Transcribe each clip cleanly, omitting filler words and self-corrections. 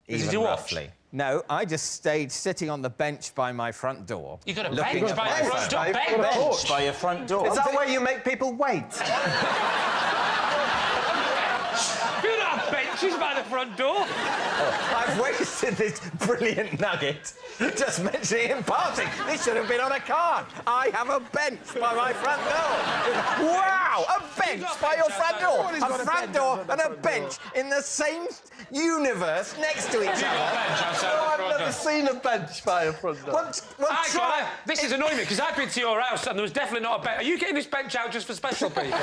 Did you roughly. No, I just stayed sitting on the bench by my front door. You got a bench by your front door? Bench by your front door. Is that where you make people wait? You don't have benches by the front door. I've wasted this brilliant nugget just mentioning in passing. This should have been on a card. I have a bench by my front door. Wow, a bench by your front door. A front door and a bench in the same universe next to each other. I've never seen a bench by a front door. This is annoying me because I've been to your house and there was definitely not a bench. Are you getting this bench out just for special people? The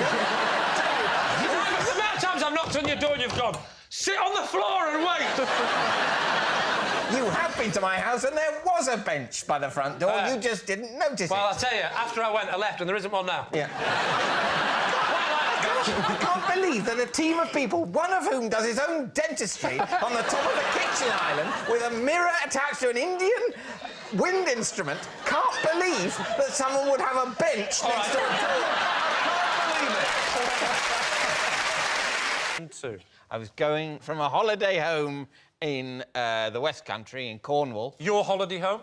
amount of times I've knocked on your door and you've gone, sit on the floor and wait. You have been to my house and there was a bench by the front door. You just didn't notice it. Well, I'll tell you, after I went, I left and there isn't one now. Yeah. I can't believe that a team of people, one of whom does his own dentistry on the top of a kitchen island with a mirror attached to an Indian wind instrument, can't believe that someone would have a bench next to a door. I can't believe it. I was going from a holiday home in the West Country, in Cornwall. Your holiday home?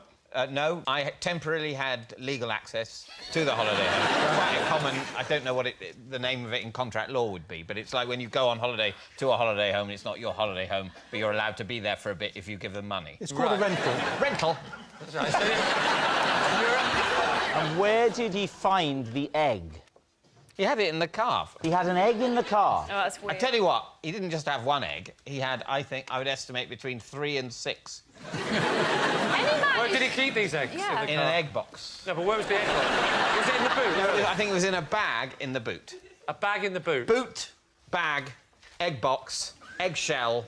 No, I temporarily had legal access to the holiday home. Quite a common... I don't know what the name of it in contract law would be, but it's like when you go on holiday to a holiday home, it's not your holiday home, but you're allowed to be there for a bit if you give them money. It's called a rental. Rental. That's right. And where did he find the egg? He had it in the car. He had an egg in the car. Oh, that's weird. I tell you what, he didn't just have one egg. He had, I think, I would estimate between 3 and 6. Where did he keep these eggs? Yeah. In an egg box. No, but where was the egg box? Was it in the boot? I think it was in a bag in the boot. A bag in the boot? Boot, bag, egg box, eggshell,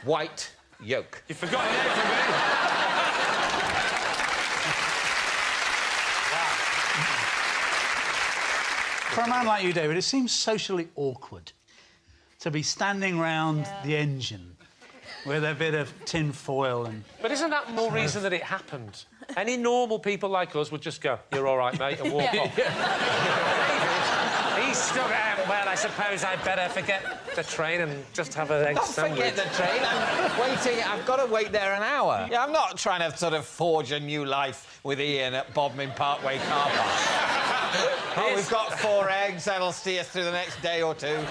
white yolk. You forgot an egg from me. For a man like you, David, it seems socially awkward to be standing round the engine with a bit of tin foil and... But isn't that more reason that it happened? Any normal people like us would just go, you're all right, mate, and walk off. He stood out. Well, I suppose I'd better forget the train and just have an egg sandwich. Forget the train. I'm waiting. I've got to wait there an hour. Yeah, I'm not trying to sort of forge a new life with Ian at Bodmin Parkway car park. Oh, we've got 4 eggs. That'll see us through the next day or 2.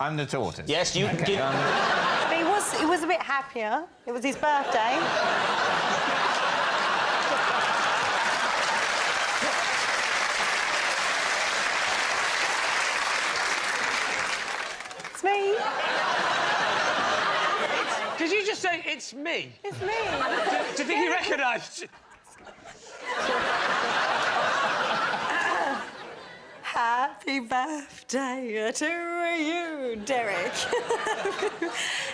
I'm the tortoise. Yes, you Okay. But he was a bit happier. It was his birthday. It's me. Did you just say, it's me? It's me. Do you think he recognised you? Happy birthday to you, Derek.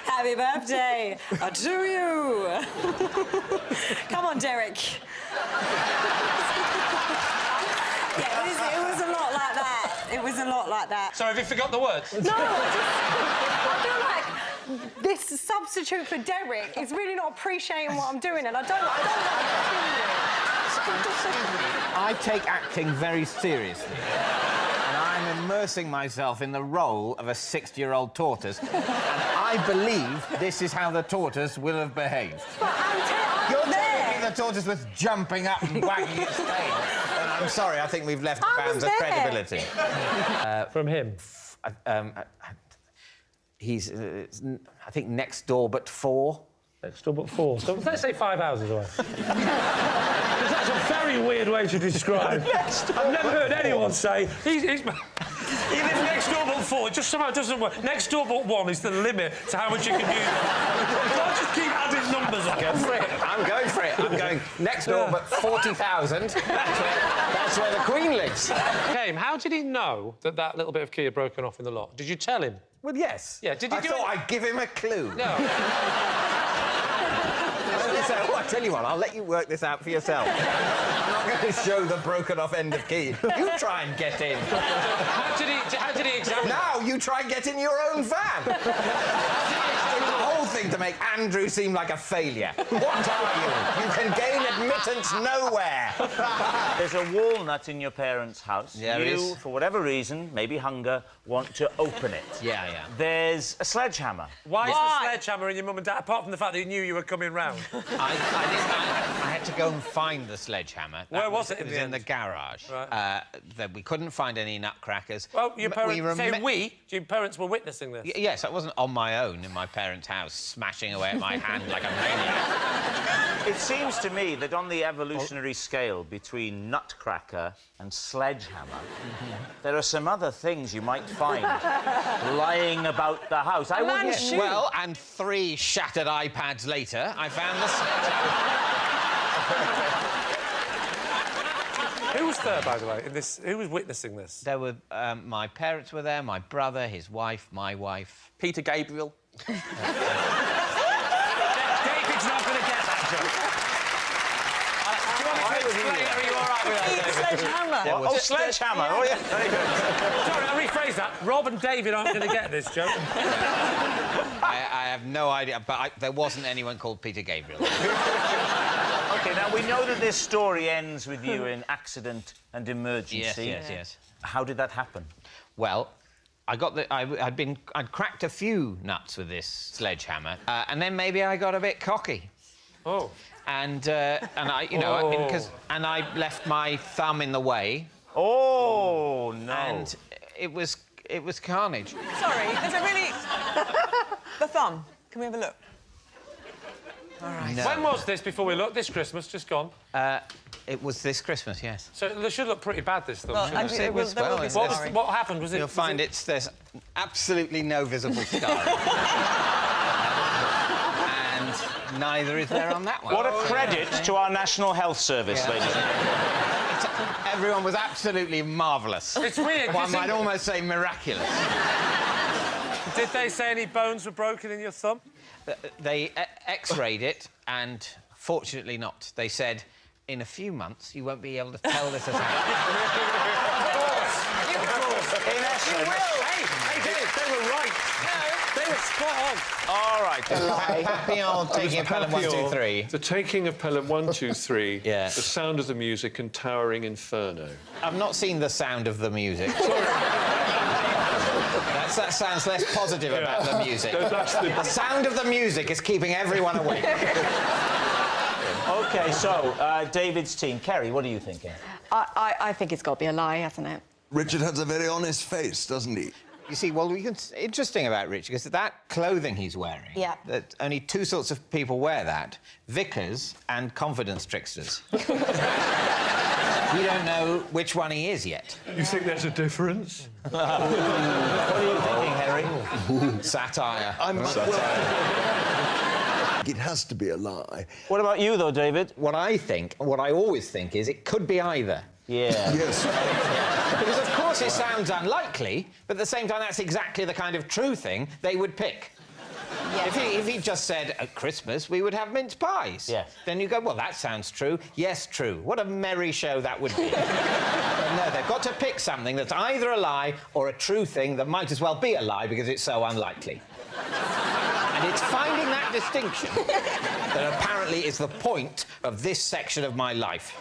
Happy birthday to you. Come on, Derek. Yeah, it was a lot like that. It was a lot like that. Sorry, have you forgot the words? No, I feel like this substitute for Derek is really not appreciating what I'm doing, and I don't like I take acting very seriously. And I'm immersing myself in the role of a 60-year-old tortoise. And I believe this is how the tortoise will have behaved. But You're I'm telling me the tortoise was jumping up and wagging its tail. And I'm sorry, I think we've left bounds of credibility. From him? He's, I think, next door but 4. Next door but 4. So let's say 5 houses away. That's a very weird way to describe. I've never heard anyone say he lives next door but 4. It just somehow doesn't work. Next door but 1 is the limit to how much you can use. You can't just keep adding numbers up. Go for it. I'm going for it. I'm going next door but 40,000. That's where the Queen lives. Game, how did he know that that little bit of key had broken off in the lock? Did you tell him? Well, yes. Yeah, did you I do thought it? I'd give him a clue. No. So, I tell you what, I'll let you work this out for yourself. I'm not going to show the broken-off end of key. You try and get in. How did he examine it? Now you try and get in your own van. The whole nothing to make Andrew seem like a failure. What are you? You can gain admittance nowhere. There's a walnut in your parents' house. Yeah, there you, is. for whatever reason, maybe hunger, want to open it. Yeah, yeah. There's a sledgehammer. Why is the sledgehammer in your mum and dad, apart from the fact that he knew you were coming round? I had to go and find the sledgehammer. Where was it It in was the in the end? garage. Right. We couldn't find any nutcrackers. Well, your parents... rem- your parents were witnessing this. Yes, I wasn't on my own in my parents' house, smashing away at my hand like a maniac. It seems to me that on the evolutionary scale between nutcracker and sledgehammer, there are some other things you might find lying about the house. I wouldn't... shoe. Well, and 3 shattered iPads later, I found the sledgehammer. Who was there, by the way, in this? Who was witnessing this? There were... my parents were there, my brother, his wife, my wife. Peter Gabriel. David's not going to get that joke. Do you want me to explain? Are you all right with that, David? Sledgehammer. Oh, sledgehammer! Oh, yeah. Very good. Sorry, I'll rephrase that. Rob and David aren't going to get this joke. I have no idea, but there wasn't anyone called Peter Gabriel. OK, now, we know that this story ends with you in accident and emergency. Yes. How did that happen? Well, I'd cracked a few nuts with this sledgehammer, and then maybe I got a bit cocky. Oh. And I, you know, and I left my thumb in the way. Oh, no. And it was carnage. Sorry, there's a really... the thumb. Can we have a look? All right. No. When was this before we looked? This Christmas, just gone. It was this Christmas, yes. So they should look pretty bad, this thumb. Well, shouldn't actually, it? It was, there will well, be it's- What, sorry. what happened? Was it... You'll find there's absolutely no visible scar. And neither is there on that one. What a credit to our National Health Service, ladies and gentlemen. Everyone was absolutely marvellous. It's weird. One you see- might almost say miraculous. Did they say any bones were broken in your thumb? They X-rayed it, and fortunately not. They said, in a few months, you won't be able to tell this apart. In essence... Hey, Dave, they were right. No. They were spot on. All right. Papillon taking a Pelham 1, 2, 3. The taking of Pelham 1, 2, 3. Yeah. The sound of the music and towering inferno. I've not seen the sound of the music. That sounds less positive about the music. The sound of the music is keeping everyone awake. OK, so, David's team. Kerry, what are you thinking? I think it's got to be a lie, hasn't it? Richard has a very honest face, doesn't he? You see, well, interesting about Richard, because that clothing he's wearing... Yeah. That only 2 sorts of people wear that. Vicars and confidence tricksters. We don't know which one he is yet. You think there's a difference? What are you thinking, Harry? Satire. It has to be a lie. What about you, though, David? What I always think is it could be either. Yeah. Yes. Because, of course, it sounds unlikely, but at the same time, that's exactly the kind of true thing they would pick. Yeah. If he just said, at Christmas, we would have mince pies. Yes. Then you go, well, that sounds true. Yes, true. What a merry show that would be. But no, they've got to pick something that's either a lie or a true thing that might as well be a lie because it's so unlikely. And it's finding that distinction that apparently is the point of this section of my life.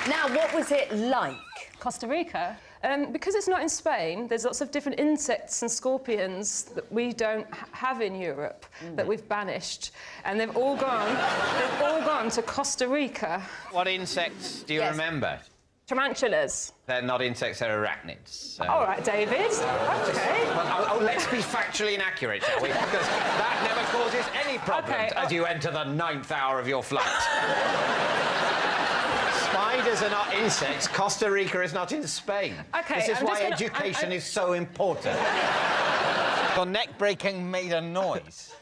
Now, what was it like? Costa Rica. Because it's not in Spain, there's lots of different insects and scorpions that we don't have in Europe that we've banished, and they've all gone to Costa Rica. What insects do you remember? Tarantulas. They're not insects, they're arachnids. So... All right, David. OK. Well, let's be factually inaccurate, shall we? Because that never causes any problems as you enter the 9th hour of your flight. Spiders are not insects. Costa Rica is not in Spain. OK, This is I'm why just gonna- education is so important. Your neck breaking made a noise.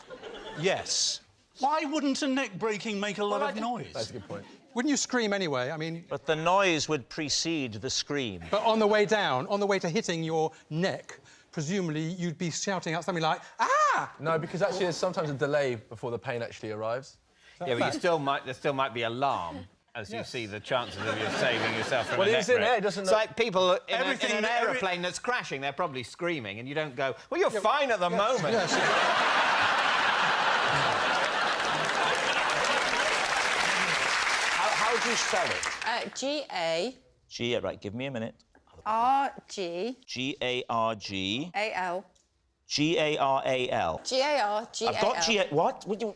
Yes. Why wouldn't a neck breaking make a lot of noise? That's a good point. Wouldn't you scream anyway? I mean... But the noise would precede the scream. But on the way down, on the way to hitting your neck, presumably you'd be shouting out something like, ah! No, because actually there's sometimes a delay before the pain actually arrives. Yeah, but there still might be alarm as you see the chances of you saving yourself from Well, a he's neck in wreck. there, doesn't It's know. like people in Everything- an aeroplane that's crashing, they're probably screaming, and you don't go, well, you're fine at the moment. How do you spell it? G-A... G, right, give me a minute. R-G... G-A-R-G... A-L... G-A-R-A-L. G-A-R-G-A-L. I've got G-A... What? Would you...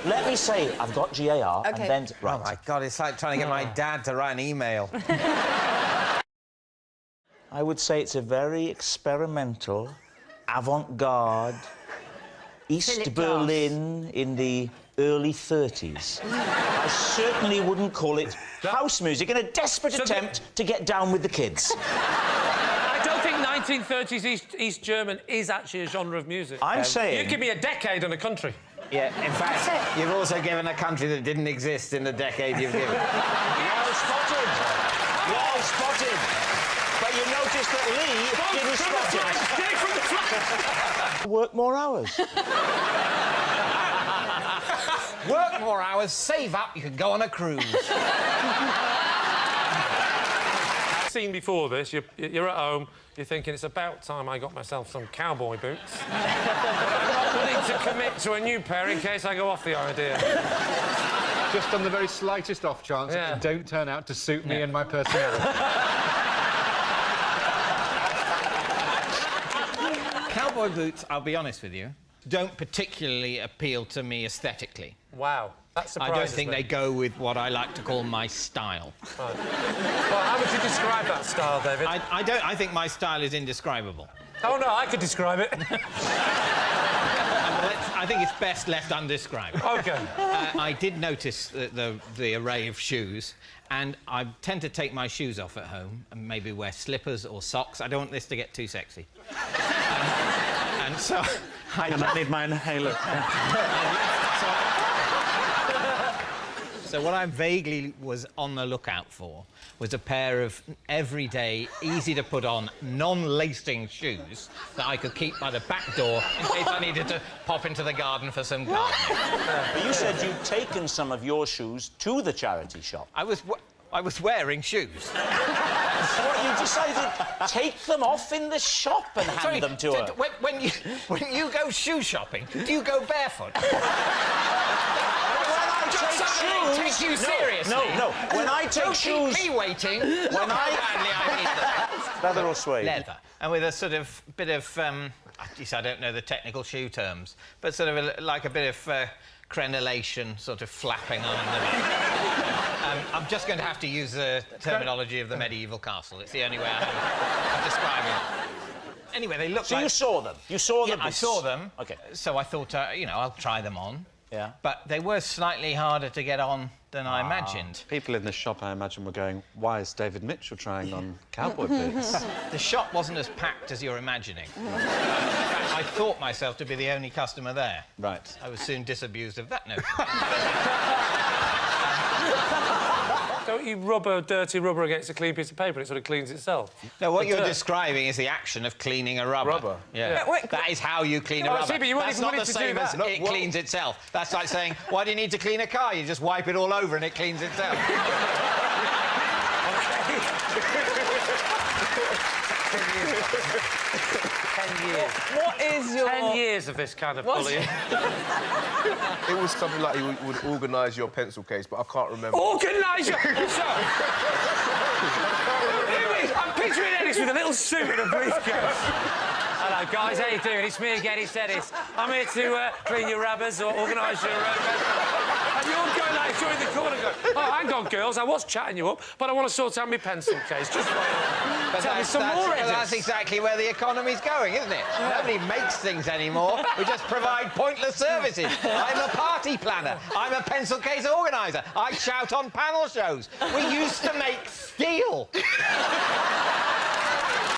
Let me say, I've got G-A-R, OK. and then... Right. Oh, my God, it's like trying to get my dad to write an email. I would say it's a very experimental, avant-garde, East Philip Berlin in the early 30s. I certainly wouldn't call it house music in a desperate attempt to get down with the kids. I don't think 1930s East German is actually a genre of music. I'm saying... You give me a decade and a country. Yeah, in fact, you've also given a country that didn't exist in the decade you've given. Well spotted. Well spotted. But you noticed that Lee didn't spot it. Get it from the flag! Work more hours. Work more hours, save up, you can go on a cruise. Seen before this, you're at home, you're thinking it's about time I got myself some cowboy boots. Not willing to commit to a new pair in case I go off the idea. Just on the very slightest off chance that they don't turn out to suit me and my personality. Cowboy boots, I'll be honest with you, don't particularly appeal to me aesthetically. Wow, that I surprises don't think me. they go with what I like to call my style. Right. Well, how would you describe that style, David? I think my style is indescribable. Oh, no, I could describe it. I think it's best left undescribed. OK. I did notice the array of shoes, and I tend to take my shoes off at home and maybe wear slippers or socks. I don't want this to get too sexy. And so... I need my inhaler. So what I vaguely was on the lookout for was a pair of everyday, easy-to-put-on, non-lacing shoes that I could keep by the back door in case I needed to pop into the garden for some gardening. But you said you'd taken some of your shoes to the charity shop. I was wearing shoes. What, you decided to take them off in the shop and hand them to her? When you go shoe shopping, do you go barefoot? Take you seriously. No. When I take shoes... Don't keep me waiting. When badly I need them. Leather or suede? Leather. And with a sort of bit of... geez, I don't know the technical shoe terms, but sort of like a bit of crenellation sort of flapping on the back. I'm just going to have to use the terminology of the medieval castle. It's the only way I'm describing it. Anyway, they look So like... you saw them? You saw them? I saw them. OK. So I thought, you know, I'll try them on. Yeah. But they were slightly harder to get on than I imagined. People in the shop, I imagine, were going, why is David Mitchell trying on cowboy boots? The shop wasn't as packed as you're imagining. In fact, I thought myself to be the only customer there. Right. I was soon disabused of that notion. Don't you rub a dirty rubber against a clean piece of paper and it sort of cleans itself? No, what The you're dirt. describing is the action of cleaning a rubber. Yeah. That is how you clean a Oh, I rubber. see, but you weren't That's even not the willing to do same as that. it cleans itself. That's like saying, why do you need to clean a car? You just wipe it all over and it cleans itself. 10 years. What is your... 10 years of this kind of bullying. It was something like he would organise your pencil case, but I can't remember. Organise your... I'm picturing Ellis with a little suit and a briefcase. Hello, guys. How you doing? It's me again. It's Ellis. I'm here to clean your rubbers or organise your... And you're going like during the corner going, oh, hang on, girls, I was chatting you up, but I want to sort out my pencil case. Just tell me some more edits. That's exactly where the economy's going, isn't it? Nobody makes things anymore. We just provide pointless services. I'm a party planner. I'm a pencil case organiser. I shout on panel shows. We used to make